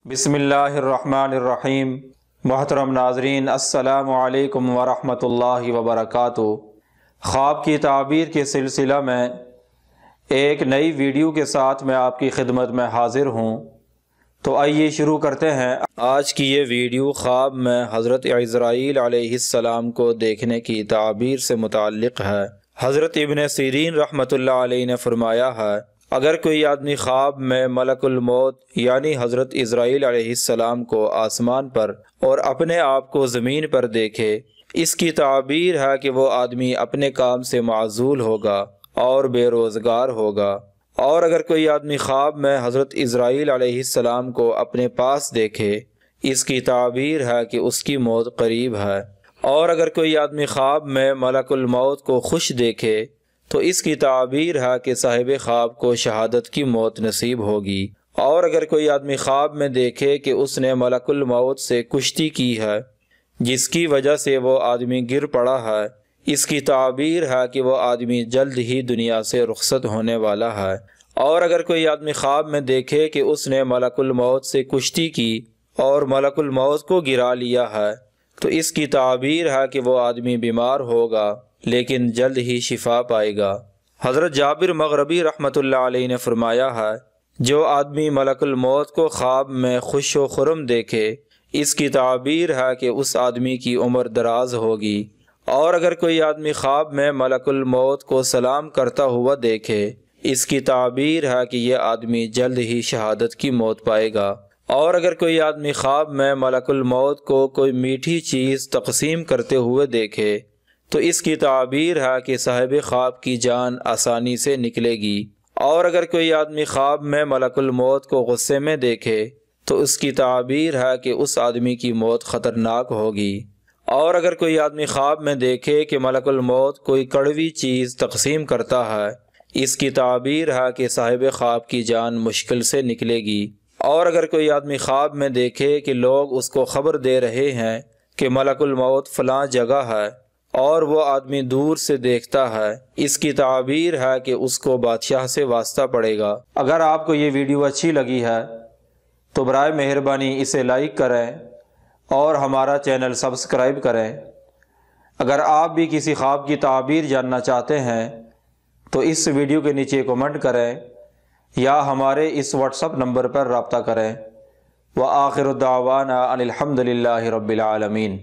بسم اللہ الرحمن الرحیم۔ محترم ناظرین، السلام علیکم ورحمۃ اللہ وبرکاتہ۔ خواب کی تعبیر کے سلسلہ میں ایک نئی ویڈیو کے ساتھ میں آپ کی خدمت میں حاضر ہوں، تو آئیے شروع کرتے ہیں۔ آج کی یہ ویڈیو خواب میں حضرت عزرائیل علیہ السلام کو دیکھنے کی تعبیر سے متعلق ہے۔ حضرت ابن سیرین رحمۃ اللہ علیہ نے فرمایا ہے، اگر کوئی آدمی خواب میں ملک الموت یعنی حضرت عزرائیل علیہ السلام کو آسمان پر اور اپنے آپ کو زمین پر دیکھے، اس کی تعبیر ہے کہ وہ آدمی اپنے کام سے معزول ہوگا اور بے روزگار ہوگا۔ اور اگر کوئی آدمی خواب میں حضرت عزرائیل علیہ السلام کو اپنے پاس دیکھے، اس کی تعبیر ہے کہ اس کی موت قریب ہے۔ اور اگر کوئی آدمی خواب میں ملک الموت کو خوش دیکھے تو اس کی تعبیر ہے کہ صاحب خواب کو شہادت کی موت نصیب ہوگی۔ اور اگر کوئی آدمی خواب میں دیکھے کہ اس نے ملک الموت سے کشتی کی ہے جس کی وجہ سے وہ آدمی گر پڑا ہے، اس کی تعبیر ہے کہ وہ آدمی جلد ہی دنیا سے رخصت ہونے والا ہے۔ اور اگر کوئی آدمی خواب میں دیکھے کہ اس نے ملک الموت سے کشتی کی اور ملک الموت کو گرا لیا ہے، تو اس کی تعبیر ہے کہ وہ آدمی بیمار ہوگا لیکن جلد ہی شفا پائے گا۔ حضرت جابر مغربی رحمۃ اللہ علیہ نے فرمایا ہے، جو آدمی ملک الموت کو خواب میں خوش و خرم دیکھے، اس کی تعبیر ہے کہ اس آدمی کی عمر دراز ہوگی۔ اور اگر کوئی آدمی خواب میں ملک الموت کو سلام کرتا ہوا دیکھے، اس کی تعبیر ہے کہ یہ آدمی جلد ہی شہادت کی موت پائے گا۔ اور اگر کوئی آدمی خواب میں ملک الموت کو کوئی میٹھی چیز تقسیم کرتے ہوئے دیکھے تو اس کی تعبیر ہے کہ صاحب خواب کی جان آسانی سے نکلے گی۔ اور اگر کوئی آدمی خواب میں ملک الموت کو غصے میں دیکھے تو اس کی تعبیر ہے کہ اس آدمی کی موت خطرناک ہوگی۔ اور اگر کوئی آدمی خواب میں دیکھے کہ ملک الموت کوئی کڑوی چیز تقسیم کرتا ہے، اس کی تعبیر ہے کہ صاحب خواب کی جان مشکل سے نکلے گی۔ اور اگر کوئی آدمی خواب میں دیکھے کہ لوگ اس کو خبر دے رہے ہیں کہ ملک الموت فلاں جگہ ہے اور وہ آدمی دور سے دیکھتا ہے، اس کی تعبیر ہے کہ اس کو بادشاہ سے واسطہ پڑے گا۔ اگر آپ کو یہ ویڈیو اچھی لگی ہے تو برائے مہربانی اسے لائک کریں اور ہمارا چینل سبسکرائب کریں۔ اگر آپ بھی کسی خواب کی تعبیر جاننا چاہتے ہیں تو اس ویڈیو کے نیچے کمنٹ کریں یا ہمارے اس واٹس ایپ نمبر پر رابطہ کریں۔ وآخر دعوانا ان الحمد للہ رب العالمین۔